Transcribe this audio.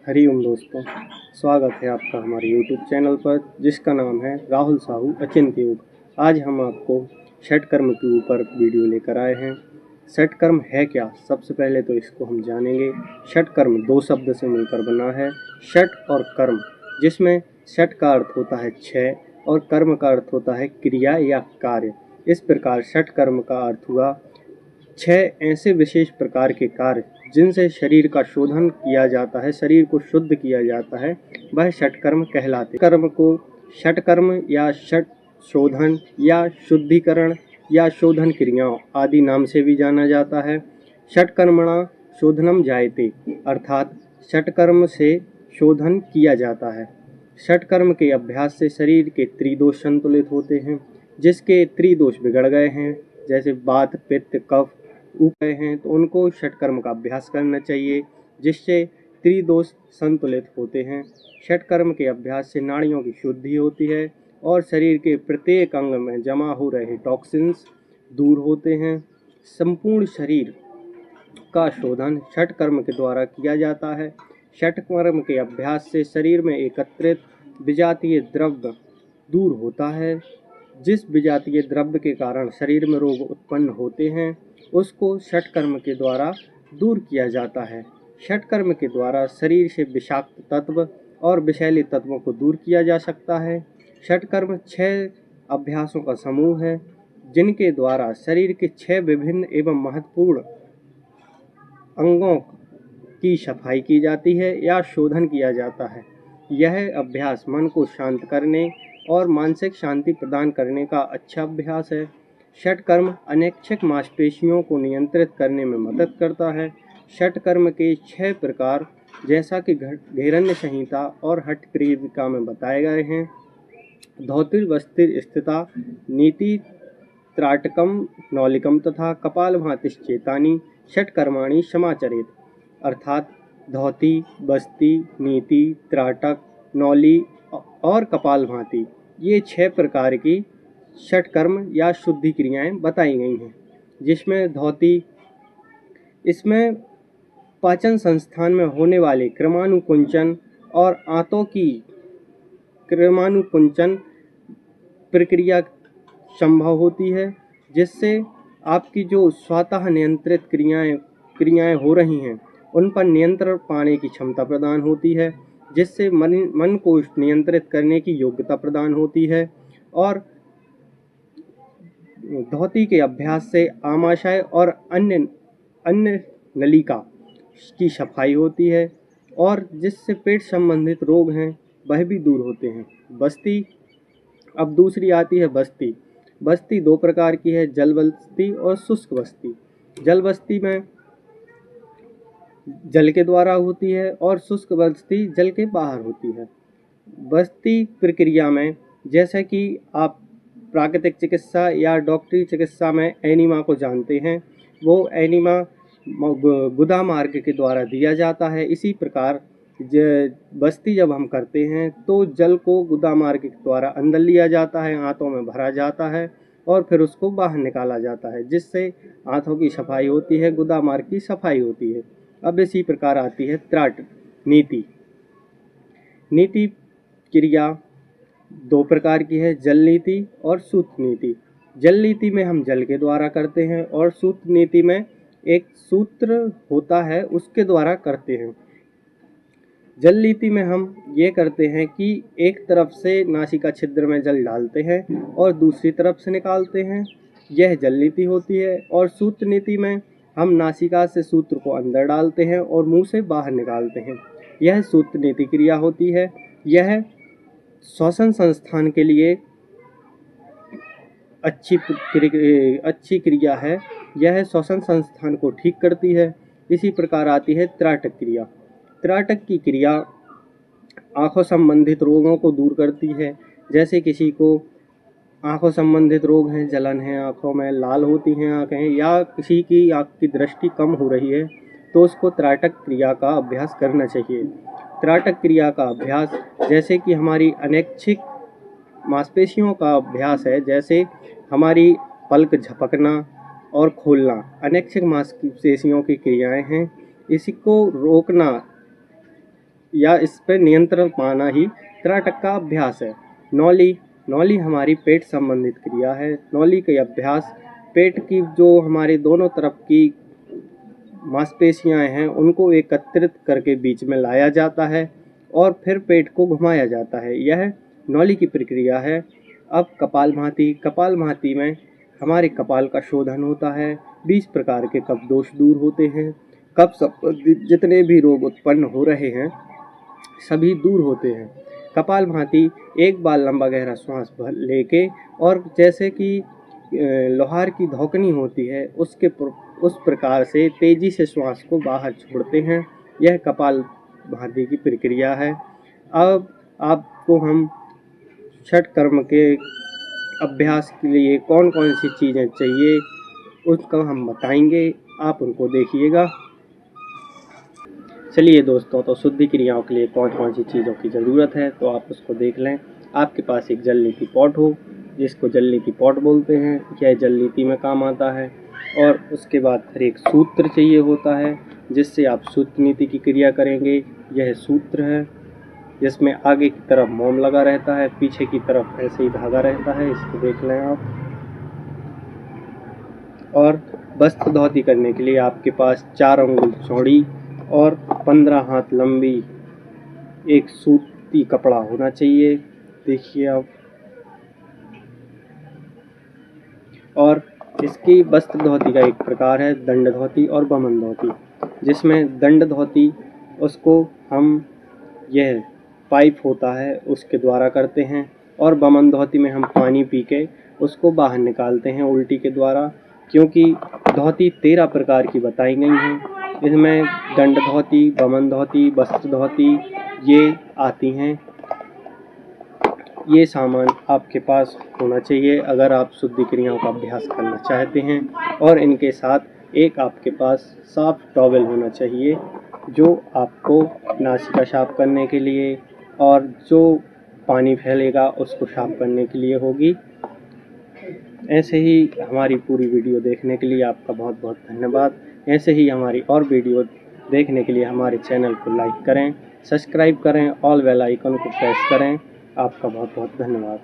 हरिओम दोस्तों, स्वागत है आपका हमारे YouTube चैनल पर जिसका नाम है राहुल साहू अचिंत्य योग। आज हम आपको षटकर्म के ऊपर वीडियो लेकर आए हैं। षटकर्म है क्या? सबसे पहले तो इसको हम जानेंगे। षटकर्म दो शब्द से मिलकर बना है, षट और कर्म, जिसमें षट का अर्थ होता है छः और कर्म का अर्थ होता है क्रिया या कार्य। इस प्रकार षटकर्म का अर्थ हुआ छह ऐसे विशेष प्रकार के कार्य जिनसे शरीर का शोधन किया जाता है, शरीर को शुद्ध किया जाता है, वह षटकर्म कहलाते। कर्म को षटकर्म या षट शोधन या शुद्धिकरण या शोधन क्रियाओं आदि नाम से भी जाना जाता है। षटकर्मणा शोधनम जायते, अर्थात षटकर्म से शोधन किया जाता है। षटकर्म के अभ्यास से शरीर के त्रिदोष संतुलित होते हैं। जिसके त्रिदोष बिगड़ गए हैं, जैसे वात पित्त कफ गए हैं, तो उनको षटकर्म का अभ्यास करना चाहिए, जिससे त्रिदोष संतुलित होते हैं। षटकर्म के अभ्यास से नाड़ियों की शुद्धि होती है और शरीर के प्रत्येक अंग में जमा हो रहे टॉक्सिन्स दूर होते हैं। संपूर्ण शरीर का शोधन षटकर्म के द्वारा किया जाता है। षटकर्म के अभ्यास से शरीर में एकत्रित विजातीय द्रव्य दूर होता है। जिस विजातीय द्रव्य के कारण शरीर में रोग उत्पन्न होते हैं, उसको षटकर्म के द्वारा दूर किया जाता है। षटकर्म के द्वारा शरीर से विषाक्त तत्व और विषैले तत्वों को दूर किया जा सकता है। षटकर्म 6 अभ्यासों का समूह है, जिनके द्वारा शरीर के 6 विभिन्न एवं महत्वपूर्ण अंगों की सफाई की जाती है या शोधन किया जाता है। यह अभ्यास मन को शांत करने और मानसिक शांति प्रदान करने का अच्छा अभ्यास है। षटकर्म अनैच्छिक मांसपेशियों को नियंत्रित करने में मदद करता है। षटकर्म के 6 प्रकार जैसा कि घेरण्य संहिता और हठक्रियविका में बताए गए हैं। धौतिर्वस्तिर स्थिता नीति त्राटकम नौलिकम तथा कपालभातिश्चेतानि षटकर्माणि समाचरेत, अर्थात धौती, बस्ती, नीति, त्राटक, नौली और कपालभाति, ये 6 प्रकार की षटकर्म या शुद्धि क्रियाएं बताई गई हैं। जिसमें धौती, इसमें पाचन संस्थान में होने वाले क्रमानुकुंचन और आंतों की क्रमानुकुंचन प्रक्रिया संभव होती है, जिससे आपकी जो स्वतः नियंत्रित क्रियाएं हो रही हैं, उन पर नियंत्रण पाने की क्षमता प्रदान होती है, जिससे मन को नियंत्रित करने की योग्यता प्रदान होती है। और धौती के अभ्यास से आमाशय और अन्य नलिका की सफाई होती है और जिससे पेट संबंधित रोग हैं वह भी दूर होते हैं। बस्ती, अब दूसरी आती है बस्ती। बस्ती 2 प्रकार की है, जल बस्ती और शुष्क बस्ती। जल बस्ती में जल के द्वारा होती है और शुष्क बस्ती जल के बाहर होती है। बस्ती प्रक्रिया में जैसे कि आप प्राकृतिक चिकित्सा या डॉक्टरी चिकित्सा में एनीमा को जानते हैं, वो एनीमा गुदा मार्ग के द्वारा दिया जाता है। इसी प्रकार बस्ती जब हम करते हैं तो जल को गुदा मार्ग के द्वारा अंदर लिया जाता है, आंतों में भरा जाता है और फिर उसको बाहर निकाला जाता है, जिससे आंतों की सफाई होती है, गुदा मार्ग की सफाई होती है। अब इसी प्रकार आती है त्राट नीति। नीति क्रिया 2 प्रकार की है, जल नीति और सूत्र नीति। जल नीति में हम जल के द्वारा करते हैं और सूत्र नीति में एक सूत्र होता है उसके द्वारा करते हैं। जल नीति में हम ये करते हैं कि एक तरफ से नासिका छिद्र में जल डालते हैं और दूसरी तरफ से निकालते हैं, यह जल नीति होती है। और सूत्र नीति में हम नासिका से सूत्र को अंदर डालते हैं और मुंह से बाहर निकालते हैं, यह सूत्र नीति क्रिया होती है। यह श्वसन संस्थान के लिए अच्छी क्रिया है, यह श्वसन संस्थान को ठीक करती है। इसी प्रकार आती है त्राटक क्रिया। त्राटक की क्रिया आँखों संबंधित रोगों को दूर करती है। जैसे किसी को आँखों संबंधित रोग हैं, जलन है आँखों में, लाल होती हैं आँखें, या किसी की आँख की दृष्टि कम हो रही है, तो उसको त्राटक क्रिया का अभ्यास करना चाहिए। त्राटक क्रिया का अभ्यास जैसे कि हमारी अनैच्छिक मांसपेशियों का अभ्यास है, जैसे हमारी पलक झपकना और खोलना अनैच्छिक मांसपेशियों की क्रियाएं हैं। इसी को रोकना या इस पर नियंत्रण पाना ही त्राटक का अभ्यास है। नौली हमारी पेट संबंधित क्रिया है। नौली के अभ्यास पेट की जो हमारे दोनों तरफ की मांसपेशियां हैं उनको एकत्रित करके बीच में लाया जाता है और फिर पेट को घुमाया जाता है। यह नौली की प्रक्रिया है। अब कपालभाति में हमारे कपाल का शोधन होता है। 20 प्रकार के कफ दोष दूर होते हैं। कफ संबंधित जितने भी रोग उत्पन्न हो रहे हैं सभी दूर होते हैं। कपालभाति एक बार लंबा गहरा श्वास भर लेके और जैसे कि लोहार की धौकनी होती है उस प्रकार से तेजी से श्वास को बाहर छोड़ते हैं। यह कपालभाति की प्रक्रिया है। अब आपको हम छठ कर्म के अभ्यास के लिए कौन कौन सी चीज़ें चाहिए उसका हम बताएंगे, आप उनको देखिएगा। चलिए दोस्तों, तो शुद्धि क्रियाओं के लिए कौन कौन सी चीज़ों की ज़रूरत है तो आप उसको देख लें। आपके पास एक जल नीति पॉट हो, जिसको जल नीति पॉट बोलते हैं, यह जल नीति में काम आता है। और उसके बाद फिर एक सूत्र चाहिए होता है जिससे आप सूत्र नीति की क्रिया करेंगे। यह सूत्र है जिसमें आगे की तरफ मोम लगा रहता है, पीछे की तरफ ऐसे ही धागा रहता है, इसको देख लें आप। और वस्त्र धोती करने के लिए आपके पास 4 अंगुल चौड़ी और 15 हाथ लंबी एक सूती कपड़ा होना चाहिए, देखिए आप। और इसकी वस्त्र धोती का एक प्रकार है दंड धोती और बमन धोती, जिसमें दंड धोती उसको हम यह पाइप होता है उसके द्वारा करते हैं और बमन धोती में हम पानी पी के उसको बाहर निकालते हैं उल्टी के द्वारा, क्योंकि धोती 13 प्रकार की बताई गई हैं। इसमें दंड धोती, बमन धोती, वस्त्र धोती ये आती हैं। ये सामान आपके पास होना चाहिए अगर आप शुद्धि क्रियाओं का अभ्यास करना चाहते हैं। और इनके साथ एक आपके पास साफ टॉवेल होना चाहिए जो आपको नासिका साफ करने के लिए और जो पानी फैलेगा उसको साफ करने के लिए होगी। ऐसे ही हमारी पूरी वीडियो देखने के लिए आपका बहुत बहुत धन्यवाद। ऐसे ही हमारी और वीडियो देखने के लिए हमारे चैनल को लाइक करें, सब्सक्राइब करें, ऑल बेल आइकन को प्रेस करें। आपका बहुत बहुत धन्यवाद।